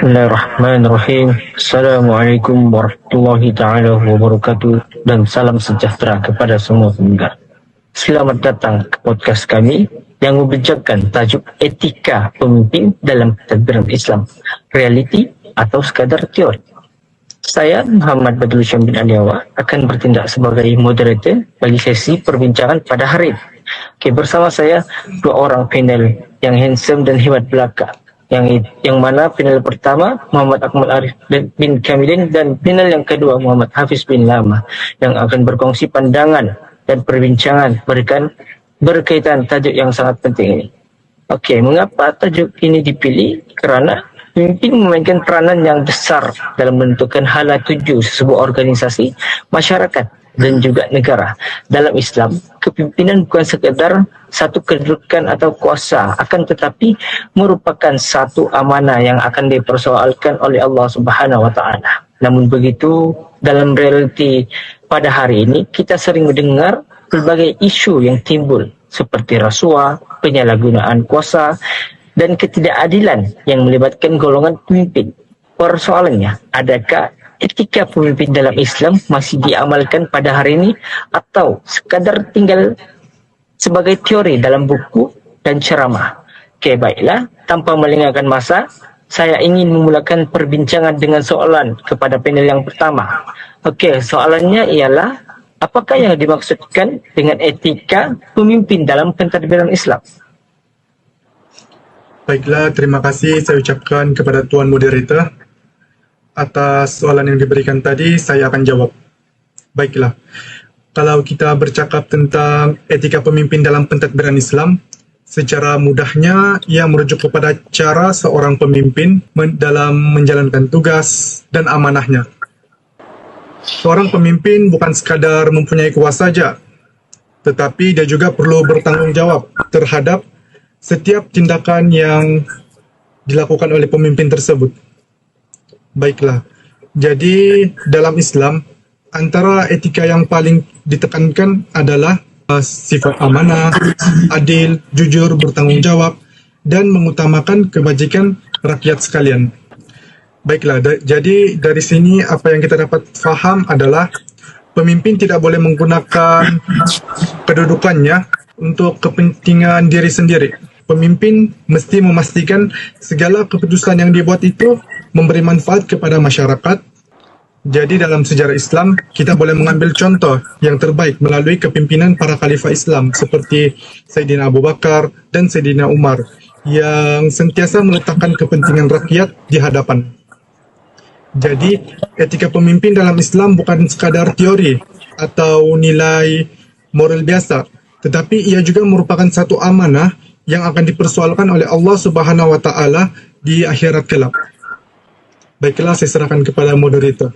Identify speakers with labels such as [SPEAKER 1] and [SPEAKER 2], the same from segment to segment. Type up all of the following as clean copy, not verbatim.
[SPEAKER 1] Bismillahirrahmanirrahim. Assalamualaikum warahmatullahi taala wabarakatuh dan salam sejahtera kepada semua pendengar. Selamat datang ke podcast kami yang membincangkan tajuk etika pemimpin dalam pentadbiran Islam, realiti atau sekadar teori. Saya Muhammad Badrul Syam bin Aliawa akan bertindak sebagai moderator bagi sesi perbincangan pada hari ini. Okey, bersama saya dua orang panel yang handsome dan hebat belaka. Yang mana panel pertama Muhammad Akmal Arif bin Kamilin dan panel yang kedua Muhammad Hafiz bin Lama yang akan berkongsi pandangan dan perbincangan berkaitan tajuk yang sangat penting ini. Okey, mengapa tajuk ini dipilih? Kerana pemimpin memainkan peranan yang besar dalam menentukan hala tuju sebuah organisasi, masyarakat dan juga negara. Dalam Islam, kepimpinan bukan sekadar satu kedudukan atau kuasa, akan tetapi merupakan satu amanah yang akan dipersoalkan oleh Allah Subhanahu wa taala. Namun begitu, dalam realiti pada hari ini kita sering mendengar berbagai isu yang timbul seperti rasuah, penyalahgunaan kuasa dan ketidakadilan yang melibatkan golongan pemimpin. Persoalannya, adakah etika pemimpin dalam Islam masih diamalkan pada hari ini atau sekadar tinggal sebagai teori dalam buku dan ceramah? Okey, baiklah, tanpa melengahkan masa, saya ingin memulakan perbincangan dengan soalan kepada panel yang pertama. Okey, soalannya ialah, apakah yang dimaksudkan dengan etika pemimpin dalam pentadbiran Islam?
[SPEAKER 2] Baiklah, terima kasih saya ucapkan kepada Tuan Moderator. Atas soalan yang diberikan tadi, saya akan jawab. Baiklah, kalau kita bercakap tentang etika pemimpin dalam pentadbiran Islam, secara mudahnya ia merujuk kepada cara seorang pemimpin dalam menjalankan tugas dan amanahnya. Seorang pemimpin bukan sekadar mempunyai kuasa saja, tetapi dia juga perlu bertanggung jawab terhadap setiap tindakan yang dilakukan oleh pemimpin tersebut. Baiklah, jadi dalam Islam, antara etika yang paling ditekankan adalah sifat amanah, adil, jujur, bertanggung jawab, dan mengutamakan kebajikan rakyat sekalian. Baiklah, jadi dari sini apa yang kita dapat faham adalah pemimpin tidak boleh menggunakan kedudukannya untuk kepentingan diri sendiri. Pemimpin mesti memastikan segala keputusan yang dibuat itu memberi manfaat kepada masyarakat. Jadi dalam sejarah Islam, kita boleh mengambil contoh yang terbaik melalui kepimpinan para khalifah Islam seperti Sayyidina Abu Bakar dan Sayyidina Umar yang sentiasa meletakkan kepentingan rakyat di hadapan. Jadi etika pemimpin dalam Islam bukan sekadar teori atau nilai moral biasa, tetapi ia juga merupakan satu amanah yang akan dipersoalkan oleh Allah Subhanahu wa taala di akhirat kelak. Baiklah, saya serahkan kepada moderator.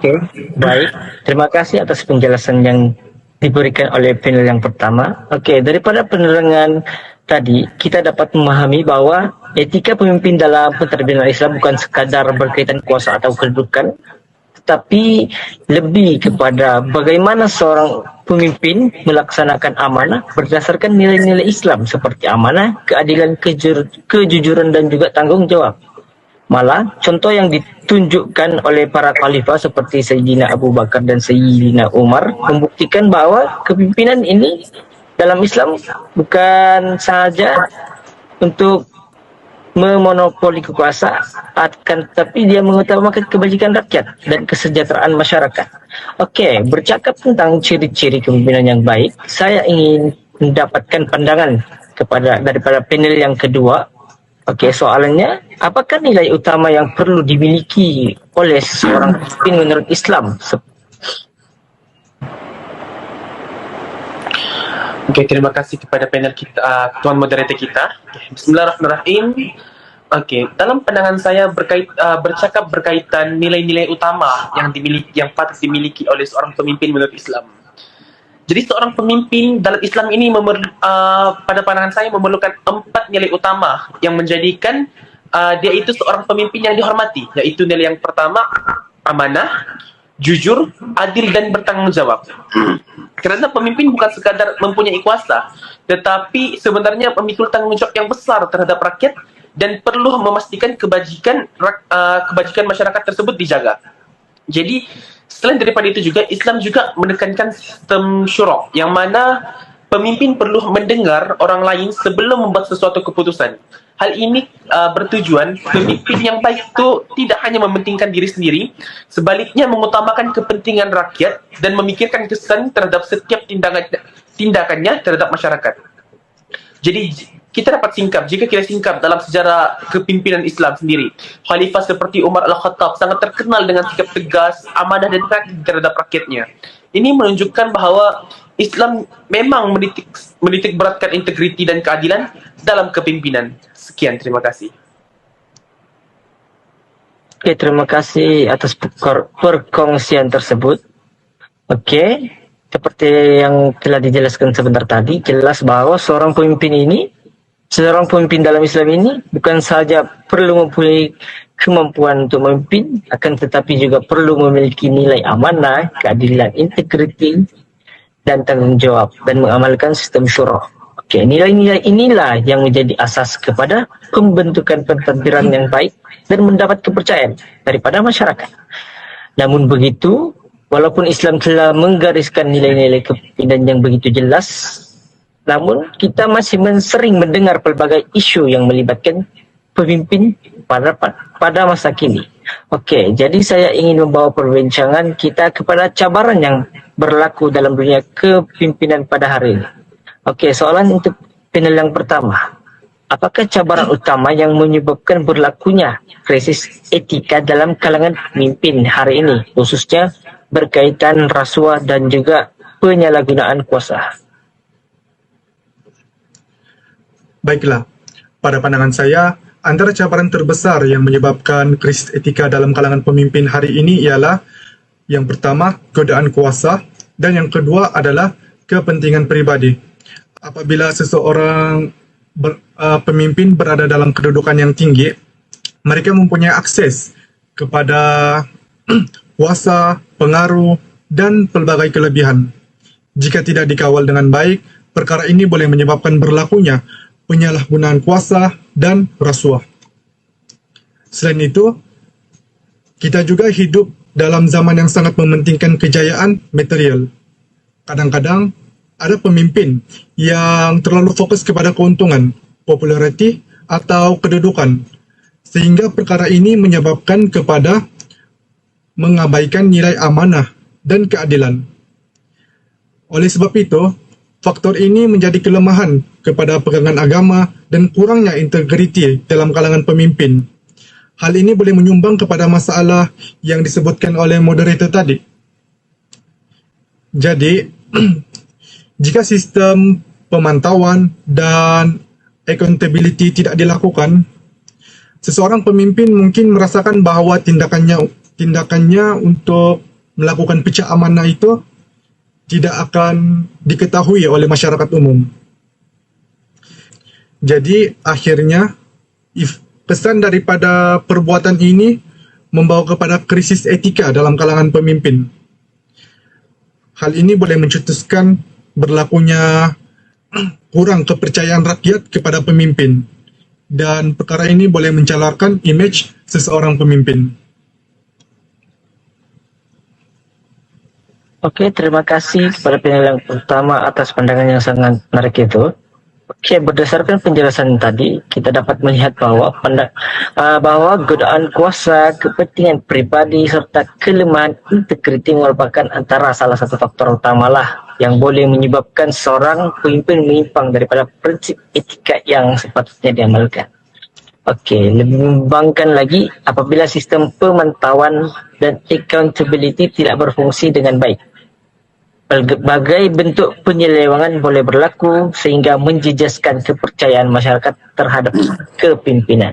[SPEAKER 1] Okey, baik. Terima kasih atas penjelasan yang diberikan oleh panel yang pertama. Okey, daripada penerangan tadi, kita dapat memahami bahwa etika pemimpin dalam pentadbiran Islam bukan sekadar berkaitan kuasa atau kedudukan, tetapi lebih kepada bagaimana seorang pemimpin melaksanakan amanah berdasarkan nilai-nilai Islam seperti amanah, keadilan, kejujuran dan juga tanggung jawab. Malah, contoh yang ditunjukkan oleh para khalifah seperti Sayyidina Abu Bakar dan Sayyidina Umar membuktikan bahwa kepimpinan ini dalam Islam bukan sahaja untuk memonopoli kekuasaan, tapi dia mengutamakan kebajikan rakyat dan kesejahteraan masyarakat. Okey, bercakap tentang ciri-ciri kepemimpinan yang baik, saya ingin mendapatkan pandangan daripada panel yang kedua. Okey, soalannya, apakah nilai utama yang perlu dimiliki oleh seorang pemimpin menurut Islam?
[SPEAKER 3] Okey, terima kasih kepada panel kita, tuan moderator kita. Bismillahirrahmanirrahim. Okey, dalam pandangan saya bercakap berkaitan nilai-nilai utama yang patut dimiliki oleh seorang pemimpin menurut Islam. Jadi seorang pemimpin dalam Islam ini pada pandangan saya memerlukan 4 nilai utama yang menjadikan dia itu seorang pemimpin yang dihormati, yaitu nilai yang pertama, amanah, jujur, adil dan bertanggung jawab. Kerana pemimpin bukan sekadar mempunyai kuasa, tetapi sebenarnya memikul tanggung jawab yang besar terhadap rakyat dan perlu memastikan kebajikan masyarakat tersebut dijaga. Jadi selain daripada itu juga, Islam juga menekankan sistem syura, yang mana pemimpin perlu mendengar orang lain sebelum membuat sesuatu keputusan. Hal ini bertujuan pemimpin yang baik itu tidak hanya mementingkan diri sendiri, sebaliknya mengutamakan kepentingan rakyat dan memikirkan kesan terhadap setiap tindakannya terhadap masyarakat. Jadi kita dapat singkap, jika kita singkap dalam sejarah kepimpinan Islam sendiri, khalifah seperti Umar Al-Khattab sangat terkenal dengan sikap tegas, amanah dan praktik terhadap rakyatnya. Ini menunjukkan bahawa Islam memang menitik beratkan integriti dan keadilan dalam kepimpinan. Sekian, terima kasih.
[SPEAKER 1] Oke, terima kasih atas perkongsian tersebut. Oke, seperti yang telah dijelaskan sebentar tadi, jelas bahwa seorang pemimpin dalam Islam ini bukan saja perlu mempunyai kemampuan untuk memimpin, akan tetapi juga perlu memiliki nilai amanah, keadilan, integriti, dan tanggung jawab, dan mengamalkan sistem syura. Oke, nilai-nilai inilah yang menjadi asas kepada pembentukan pentadbiran yang baik dan mendapat kepercayaan daripada masyarakat. Namun begitu, walaupun Islam telah menggariskan nilai-nilai kepemimpinan yang begitu jelas, namun kita masih sering mendengar pelbagai isu yang melibatkan pemimpin pada masa kini. Oke, jadi saya ingin membawa perbincangan kita kepada cabaran yang berlaku dalam dunia kepimpinan pada hari ini. Oke, soalan untuk panel yang pertama. Apakah cabaran utama yang menyebabkan berlakunya krisis etika dalam kalangan pemimpin hari ini, khususnya berkaitan rasuah dan juga penyalahgunaan kuasa?
[SPEAKER 2] Baiklah, pada pandangan saya, antara cabaran terbesar yang menyebabkan krisis etika dalam kalangan pemimpin hari ini ialah yang pertama, godaan kuasa, dan yang kedua adalah kepentingan pribadi. Apabila seseorang pemimpin berada dalam kedudukan yang tinggi, mereka mempunyai akses kepada kuasa, pengaruh, dan pelbagai kelebihan. Jika tidak dikawal dengan baik, perkara ini boleh menyebabkan berlakunya penyalahgunaan kuasa dan rasuah. Selain itu, kita juga hidup dalam zaman yang sangat mementingkan kejayaan material. Kadang-kadang ada pemimpin yang terlalu fokus kepada keuntungan, populariti, atau kedudukan, sehingga perkara ini menyebabkan kepada mengabaikan nilai amanah dan keadilan. Oleh sebab itu, faktor ini menjadi kelemahan kepada pegangan agama dan kurangnya integriti dalam kalangan pemimpin. Hal ini boleh menyumbang kepada masalah yang disebutkan oleh moderator tadi. Jadi, jika sistem pemantauan dan accountability tidak dilakukan, seseorang pemimpin mungkin merasakan bahawa tindakannya untuk melakukan pecah amanah itu tidak akan diketahui oleh masyarakat umum. Jadi akhirnya pesan daripada perbuatan ini membawa kepada krisis etika dalam kalangan pemimpin. Hal ini boleh mencetuskan berlakunya kurang kepercayaan rakyat kepada pemimpin, dan perkara ini boleh mencalarkan imej seseorang pemimpin.
[SPEAKER 1] Oke, terima kasih kepada panel yang pertama atas pandangan yang sangat menarik itu. Oke, berdasarkan penjelasan tadi, kita dapat melihat bahwa godaan kuasa, kepentingan pribadi, serta kelemahan integriti merupakan antara salah satu faktor utamalah yang boleh menyebabkan seorang pemimpin menyimpang daripada prinsip etika yang sepatutnya diamalkan. Oke, lebih membangkang lagi apabila sistem pemantauan dan accountability tidak berfungsi dengan baik. Berbagai bentuk penyelewengan boleh berlaku sehingga menjejaskan kepercayaan masyarakat terhadap kepimpinan.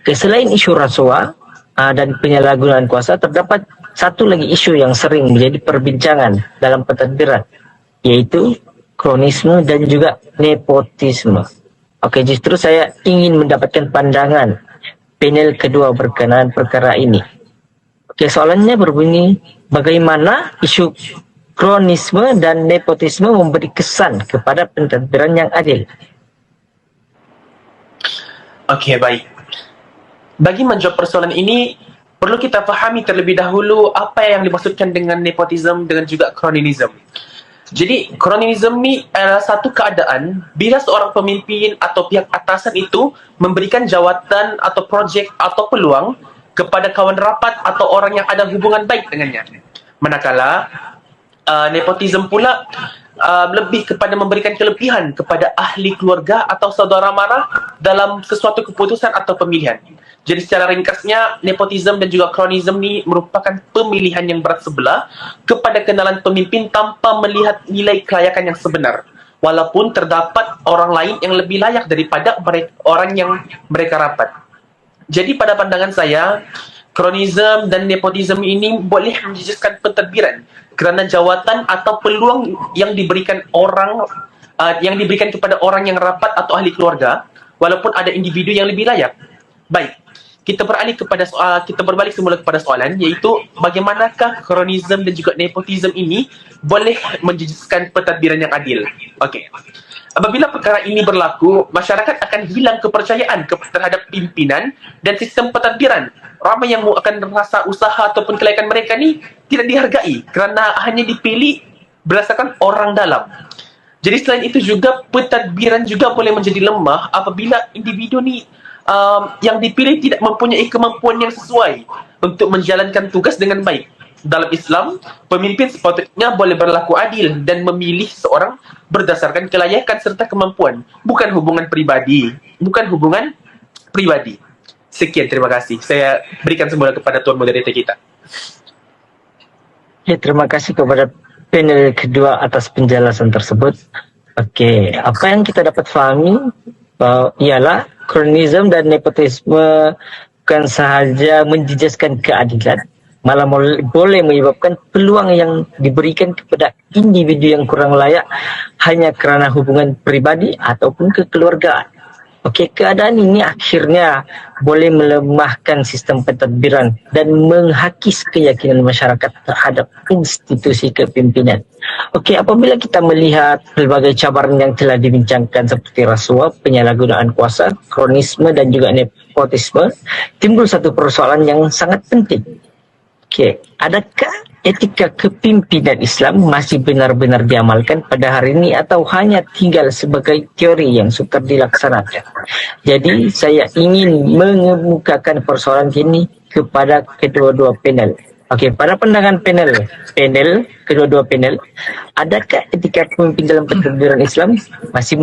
[SPEAKER 1] Selain isu rasuah dan penyalahgunaan kuasa, terdapat satu lagi isu yang sering menjadi perbincangan dalam pentadbiran, yaitu kronisme dan juga nepotisme. Oke, justru saya ingin mendapatkan pandangan panel kedua berkenaan perkara ini. Oke, soalannya berbunyi, bagaimana isu kronisme dan nepotisme memberi kesan kepada pentadbiran yang adil?
[SPEAKER 3] Okey, baik. Bagi menjawab persoalan ini, perlu kita fahami terlebih dahulu apa yang dimaksudkan dengan nepotism dan juga cronyism. Jadi, cronyism ni adalah satu keadaan bila seorang pemimpin atau pihak atasan itu memberikan jawatan atau projek atau peluang kepada kawan rapat atau orang yang ada hubungan baik dengannya. Manakala, nepotism pula lebih kepada memberikan kelebihan kepada ahli keluarga atau saudara mara dalam sesuatu keputusan atau pemilihan. Jadi secara ringkasnya, nepotism dan juga cronyism ni merupakan pemilihan yang berat sebelah kepada kenalan pemimpin tanpa melihat nilai kelayakan yang sebenar. Walaupun terdapat orang lain yang lebih layak daripada orang yang mereka rapat. Jadi pada pandangan saya, cronyism dan nepotism ini boleh menjejaskan pentadbiran kerana jawatan atau peluang yang diberikan kepada orang yang rapat atau ahli keluarga, walaupun ada individu yang lebih layak. Baik, kita berbalik semula kepada soalan, iaitu bagaimanakah cronyism dan juga nepotism ini boleh menjejaskan pentadbiran yang adil. Okey. Apabila perkara ini berlaku, masyarakat akan hilang kepercayaan terhadap pimpinan dan sistem pentadbiran. Ramai yang akan merasa usaha ataupun kelayakan mereka ni tidak dihargai kerana hanya dipilih berdasarkan orang dalam. Jadi selain itu juga, pentadbiran juga boleh menjadi lemah apabila individu ni yang dipilih tidak mempunyai kemampuan yang sesuai untuk menjalankan tugas dengan baik. Dalam Islam, pemimpin sepatutnya boleh berlaku adil dan memilih seorang berdasarkan kelayakan serta kemampuan, bukan hubungan pribadi. Sekian, terima kasih. Saya berikan semula kepada Tuan Moderator kita.
[SPEAKER 1] Ya, terima kasih kepada panel kedua atas penjelasan tersebut. Okey, apa yang kita dapat fahami ialah cronyism dan nepotisme bukan sahaja menjejaskan keadilan, malah boleh menyebabkan peluang yang diberikan kepada individu yang kurang layak hanya kerana hubungan pribadi ataupun kekeluargaan. Okey, keadaan ini akhirnya boleh melemahkan sistem pentadbiran dan menghakis keyakinan masyarakat terhadap institusi kepimpinan. Okey, apabila kita melihat pelbagai cabaran yang telah dibincangkan seperti rasuah, penyalahgunaan kuasa, kronisme dan juga nepotisme, timbul satu persoalan yang sangat penting. Okey, adakah etika kepimpinan Islam masih benar-benar diamalkan pada hari ini atau hanya tinggal sebagai teori yang sukar dilaksanakan? Jadi, saya ingin mengemukakan persoalan ini kepada kedua-dua panel. Okey, pada pandangan kedua-dua panel, adakah etika pemimpin dalam pentadbiran Islam masih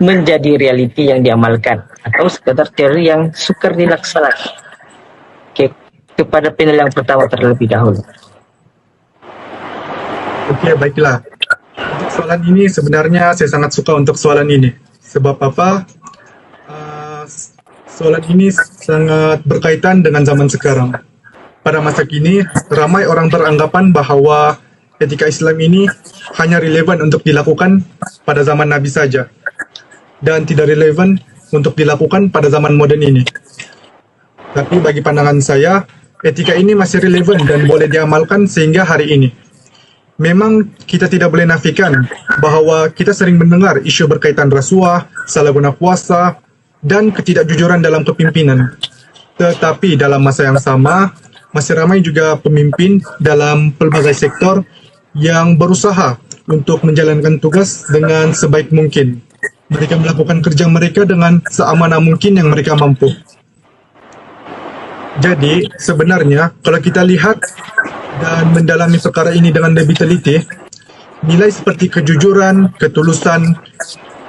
[SPEAKER 1] menjadi realiti yang diamalkan atau sekadar teori yang sukar dilaksanakan? Okey, kepada panel yang pertama terlebih dahulu.
[SPEAKER 2] Okey, baiklah. Untuk soalan ini sebenarnya saya sangat suka untuk soalan ini. Sebab apa? Soalan ini sangat berkaitan dengan zaman sekarang. Pada masa kini, ramai orang beranggapan bahawa etika Islam ini hanya relevan untuk dilakukan pada zaman Nabi saja dan tidak relevan untuk dilakukan pada zaman moden ini. Tapi bagi pandangan saya, etika ini masih relevan dan boleh diamalkan sehingga hari ini. Memang kita tidak boleh nafikan bahawa kita sering mendengar isu berkaitan rasuah, salah guna kuasa dan ketidakjujuran dalam kepimpinan. Tetapi dalam masa yang sama, masih ramai juga pemimpin dalam pelbagai sektor yang berusaha untuk menjalankan tugas dengan sebaik mungkin. Mereka melakukan kerja mereka dengan seamanah mungkin yang mereka mampu. Jadi, sebenarnya kalau kita lihat dan mendalami perkara ini dengan lebih teliti, nilai seperti kejujuran, ketulusan,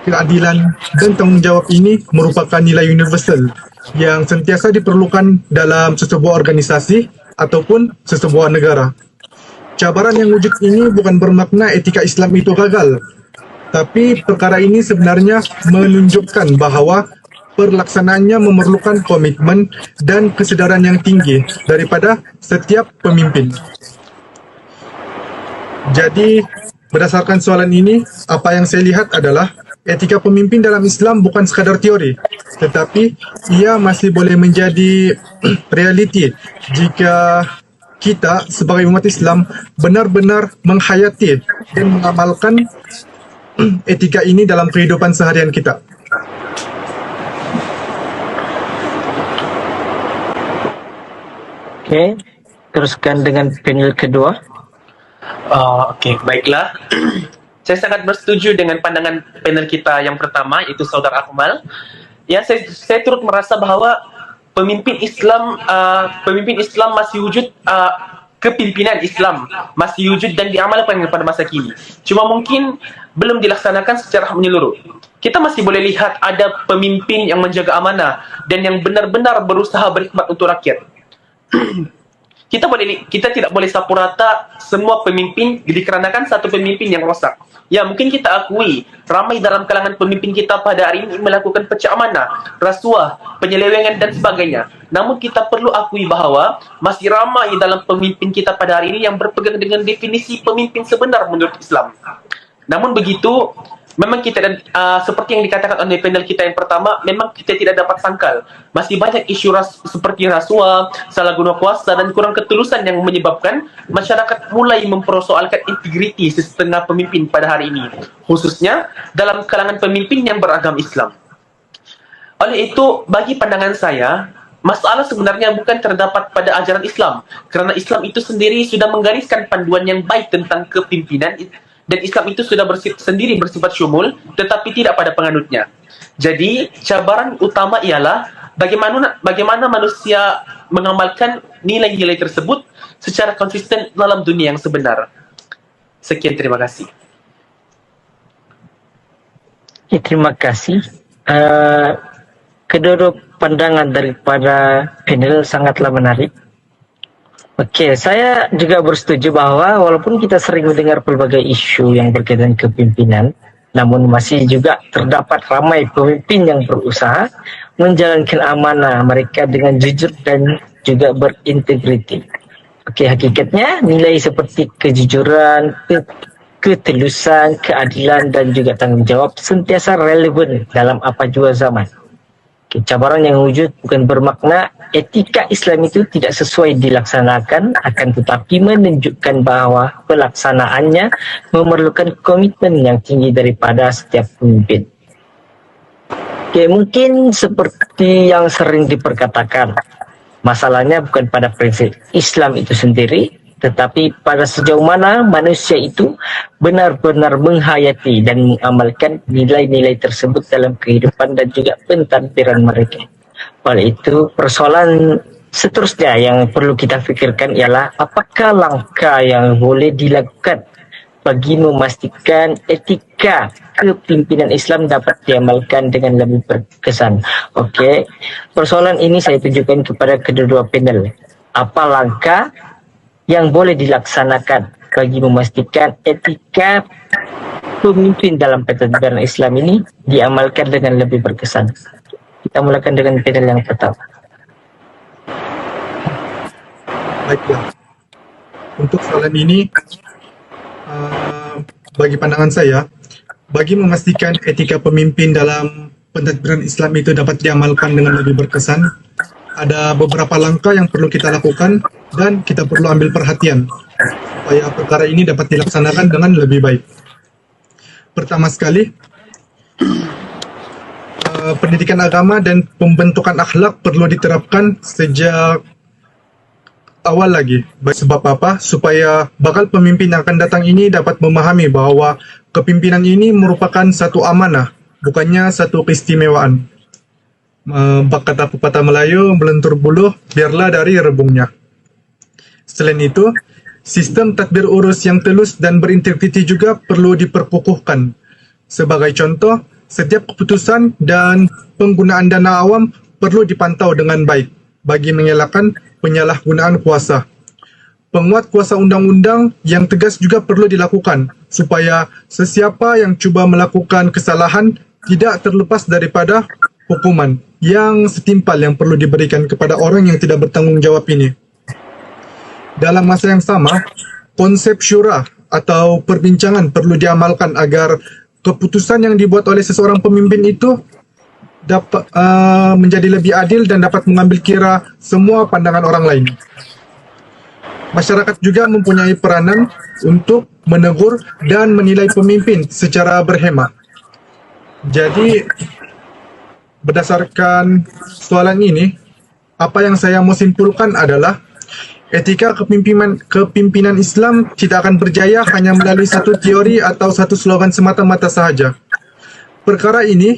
[SPEAKER 2] keadilan dan tanggungjawab ini merupakan nilai universal yang sentiasa diperlukan dalam sesebuah organisasi ataupun sesebuah negara. Cabaran yang wujud ini bukan bermakna etika Islam itu gagal, tapi perkara ini sebenarnya menunjukkan bahawa perlaksanaannya memerlukan komitmen dan kesedaran yang tinggi daripada setiap pemimpin. Jadi, berdasarkan soalan ini, apa yang saya lihat adalah etika pemimpin dalam Islam bukan sekadar teori, tetapi ia masih boleh menjadi realiti jika kita sebagai umat Islam benar-benar menghayati dan mengamalkan etika ini dalam kehidupan seharian kita.
[SPEAKER 1] Oke, teruskan dengan panel kedua.
[SPEAKER 3] Okey, baiklah. Saya sangat bersetuju dengan pandangan panel kita yang pertama, iaitu Saudara Akmal. Ya, saya turut merasa bahawa pemimpin Islam masih wujud, kepimpinan Islam masih wujud dan diamalkan pada masa kini. Cuma mungkin belum dilaksanakan secara menyeluruh. Kita masih boleh lihat ada pemimpin yang menjaga amanah dan yang benar-benar berusaha berkhidmat untuk rakyat. Kita tidak boleh sapu rata semua pemimpin dikarenakan satu pemimpin yang rosak. Ya, mungkin kita akui ramai dalam kalangan pemimpin kita pada hari ini melakukan pecah amanah, rasuah, penyelewengan dan sebagainya. Namun kita perlu akui bahawa masih ramai dalam pemimpin kita pada hari ini yang berpegang dengan definisi pemimpin sebenar menurut Islam. Namun begitu, memang kita seperti yang dikatakan oleh panel kita yang pertama, memang kita tidak dapat sangkal. Masih banyak isu seperti rasuah, salah guna kuasa dan kurang ketulusan yang menyebabkan masyarakat mulai mempersoalkan integriti setengah pemimpin pada hari ini, khususnya dalam kalangan pemimpin yang beragam Islam. Oleh itu, bagi pandangan saya, masalah sebenarnya bukan terdapat pada ajaran Islam, kerana Islam itu sendiri sudah menggariskan panduan yang baik tentang kepimpinan, dan Islam itu sudah sendiri bersifat syumul, tetapi tidak pada penganutnya. Jadi, cabaran utama ialah bagaimana manusia mengamalkan nilai-nilai tersebut secara konsisten dalam dunia yang sebenar. Sekian, terima kasih.
[SPEAKER 1] Ya, terima kasih. Kedua pandangan daripada panel sangatlah menarik. Oke, saya juga bersetuju bahwa walaupun kita sering mendengar pelbagai isu yang berkaitan kepimpinan, namun masih juga terdapat ramai pemimpin yang berusaha menjalankan amanah mereka dengan jujur dan juga berintegriti. Oke, hakikatnya nilai seperti kejujuran, ketulusan, keadilan dan juga tanggung jawab sentiasa relevan dalam apa jua zaman. Cabaran yang wujud bukan bermakna etika Islam itu tidak sesuai dilaksanakan, akan tetapi menunjukkan bahawa pelaksanaannya memerlukan komitmen yang tinggi daripada setiap pemimpin. Oke, mungkin seperti yang sering diperkatakan, masalahnya bukan pada prinsip Islam itu sendiri, tetapi pada sejauh mana manusia itu benar-benar menghayati dan mengamalkan nilai-nilai tersebut dalam kehidupan dan juga pentadbiran mereka. Oleh itu, persoalan seterusnya yang perlu kita fikirkan ialah apakah langkah yang boleh dilakukan bagi memastikan etika kepimpinan Islam dapat diamalkan dengan lebih berkesan. Oke, persoalan ini saya tunjukkan kepada kedua panel. Apa langkah yang boleh dilaksanakan bagi memastikan etika pemimpin dalam pentadbiran Islam ini diamalkan dengan lebih berkesan? Kita mulakan dengan panel yang pertama.
[SPEAKER 2] Baiklah. Untuk soalan ini, bagi pandangan saya, bagi memastikan etika pemimpin dalam pentadbiran Islam itu dapat diamalkan dengan lebih berkesan, ada beberapa langkah yang perlu kita lakukan dan kita perlu ambil perhatian supaya perkara ini dapat dilaksanakan dengan lebih baik. Pertama sekali, pendidikan agama dan pembentukan akhlak perlu diterapkan sejak awal lagi. Sebab apa? Supaya bakal pemimpin yang akan datang ini dapat memahami bahawa kepimpinan ini merupakan satu amanah, bukannya satu keistimewaan. Kata pepatah Melayu, melentur buluh biarlah dari rebungnya. Selain itu, sistem tadbir urus yang telus dan berintegriti juga perlu diperkukuhkan. Sebagai contoh, setiap keputusan dan penggunaan dana awam perlu dipantau dengan baik bagi mengelakkan penyalahgunaan kuasa. Penguat kuasa undang-undang yang tegas juga perlu dilakukan supaya sesiapa yang cuba melakukan kesalahan tidak terlepas daripada hukuman yang setimpal yang perlu diberikan kepada orang yang tidak bertanggung jawab ini. Dalam masa yang sama, konsep syura atau perbincangan perlu diamalkan agar keputusan yang dibuat oleh seseorang pemimpin itu dapat menjadi lebih adil dan dapat mengambil kira semua pandangan orang lain. Masyarakat juga mempunyai peranan untuk menegur dan menilai pemimpin secara berhemat. Jadi, berdasarkan soalan ini, apa yang saya mau simpulkan adalah Etika kepimpinan Islam tidak akan berjaya hanya melalui satu teori atau satu slogan semata-mata sahaja. Perkara ini,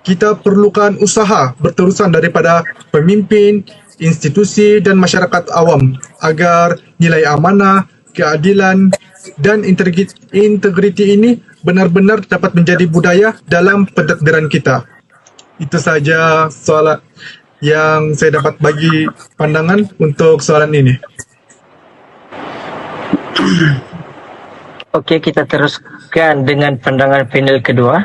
[SPEAKER 2] kita perlukan usaha berterusan daripada pemimpin, institusi dan masyarakat awam agar nilai amanah, keadilan dan integriti ini benar-benar dapat menjadi budaya dalam pentadbiran kita. Itu saja soalan yang saya dapat bagi pandangan untuk soalan ini.
[SPEAKER 1] Oke, kita teruskan dengan pandangan panel kedua.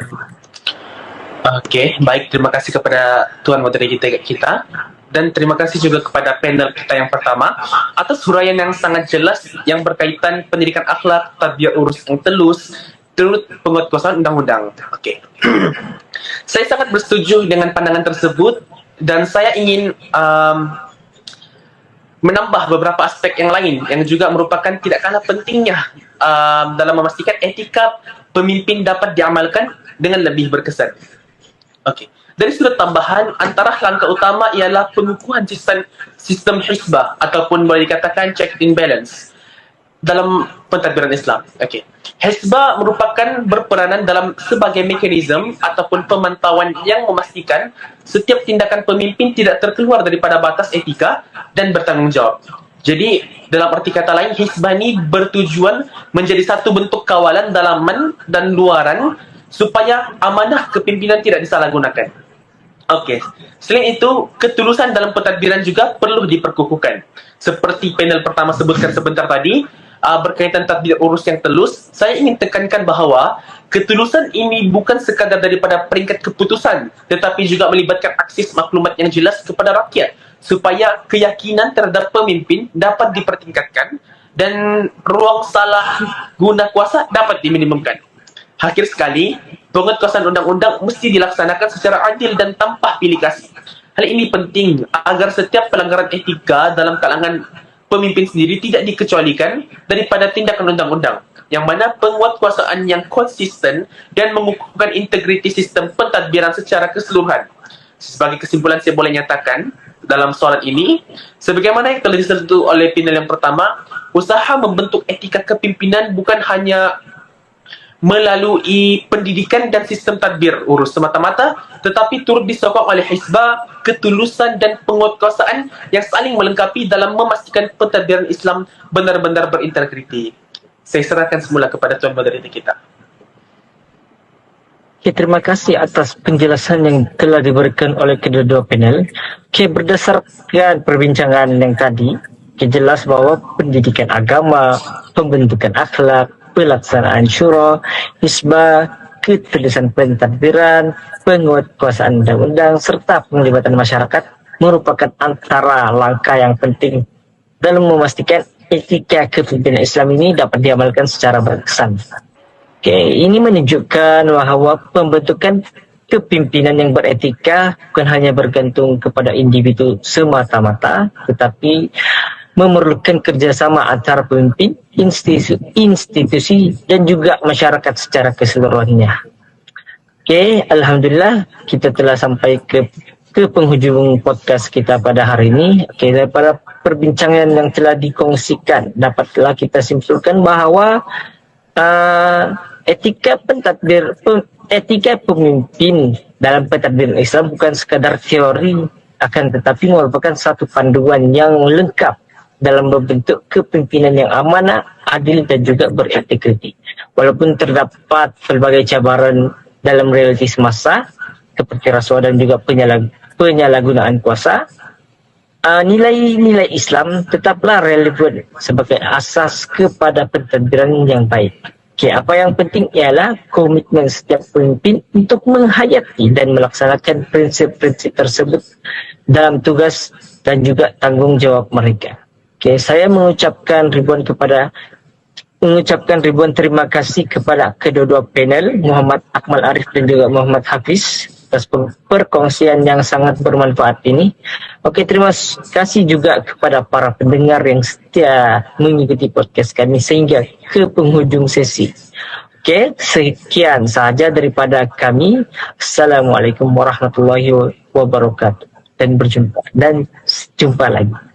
[SPEAKER 3] Oke, baik. Terima kasih kepada Tuan Moderator kita. Dan terima kasih juga kepada panel kita yang pertama atas huraian yang sangat jelas yang berkaitan pendidikan akhlak, tadbir urus yang telus, turut penguatkuasaan undang-undang. Oke. Saya sangat bersetuju dengan pandangan tersebut dan saya ingin menambah beberapa aspek yang lain yang juga merupakan tidak kalah pentingnya dalam memastikan etika pemimpin dapat diamalkan dengan lebih berkesan. Oke. Dari sudut tambahan, antara langkah utama ialah pengukuhan sistem hisbah ataupun boleh dikatakan check and balance dalam pentadbiran Islam. Okey. Hisbah merupakan berperanan dalam sebagai mekanisme ataupun pemantauan yang memastikan setiap tindakan pemimpin tidak terkeluar daripada batas etika dan bertanggungjawab. Jadi, dalam arti kata lain, hisbah ini bertujuan menjadi satu bentuk kawalan dalaman dan luaran supaya amanah kepimpinan tidak disalahgunakan. Okey. Selain itu, ketulusan dalam pentadbiran juga perlu diperkukuhkan. Seperti panel pertama sebutkan sebentar tadi, berkaitan tadbir urus yang telus, saya ingin tekankan bahawa ketulusan ini bukan sekadar daripada peringkat keputusan, tetapi juga melibatkan akses maklumat yang jelas kepada rakyat supaya keyakinan terhadap pemimpin dapat dipertingkatkan dan ruang salah guna kuasa dapat diminimumkan. Akhir sekali, penguatkuasaan undang-undang mesti dilaksanakan secara adil dan tanpa pilih kasih. Hal ini penting agar setiap pelanggaran etika dalam kalangan pemimpin sendiri tidak dikecualikan daripada tindakan undang-undang, yang mana penguatkuasaan yang konsisten dan mengukuhkan integriti sistem pentadbiran secara keseluruhan. Sebagai kesimpulan, saya boleh nyatakan dalam soalan ini, sebagaimana yang telah disentuh oleh panel yang pertama, usaha membentuk etika kepimpinan bukan hanya melalui pendidikan dan sistem tadbir urus semata-mata, tetapi turut disokong oleh hisbah, ketulusan dan penguatkuasaan yang saling melengkapi dalam memastikan pentadbiran Islam benar-benar berintegriti. Saya serahkan semula kepada Tuan Moderator kita.
[SPEAKER 1] Okay, terima kasih atas penjelasan yang telah diberikan oleh kedua-dua panel. Okay, berdasarkan perbincangan yang tadi, jelas bahwa pendidikan agama, pembentukan akhlak, pelaksanaan syura, hisbah, ketulusan pentadbiran, penguatkuasaan undang-undang, serta penglibatan masyarakat merupakan antara langkah yang penting dalam memastikan etika kepimpinan Islam ini dapat diamalkan secara berkesan. Ini menunjukkan bahawa pembentukan kepimpinan yang beretika bukan hanya bergantung kepada individu semata-mata, tetapi memerlukan kerjasama antara pemimpin, institusi dan juga masyarakat secara keseluruhannya. Alhamdulillah kita telah sampai ke penghujung podcast kita pada hari ini. Daripada perbincangan yang telah dikongsikan, dapatlah kita simpulkan bahawa etika pemimpin dalam pentadbiran Islam bukan sekadar teori, akan tetapi merupakan satu panduan yang lengkap dalam membentuk kepimpinan yang amanah, adil dan juga berintegriti. Walaupun terdapat berbagai cabaran dalam realiti semasa, seperti rasuah dan juga penyalahgunaan kuasa, nilai-nilai Islam tetaplah relevan sebagai asas kepada pentadbiran yang baik. Apa yang penting ialah komitmen setiap pemimpin untuk menghayati dan melaksanakan prinsip-prinsip tersebut dalam tugas dan juga tanggungjawab mereka. Saya mengucapkan ribuan terima kasih kepada kedua-dua panel, Muhammad Akmal Arif dan juga Muhammad Hafiz, atas perkongsian yang sangat bermanfaat ini. Terima kasih juga kepada para pendengar yang setia mengikuti podcast kami sehingga ke penghujung sesi. Sekian sahaja daripada kami. Assalamualaikum warahmatullahi wabarakatuh dan jumpa lagi.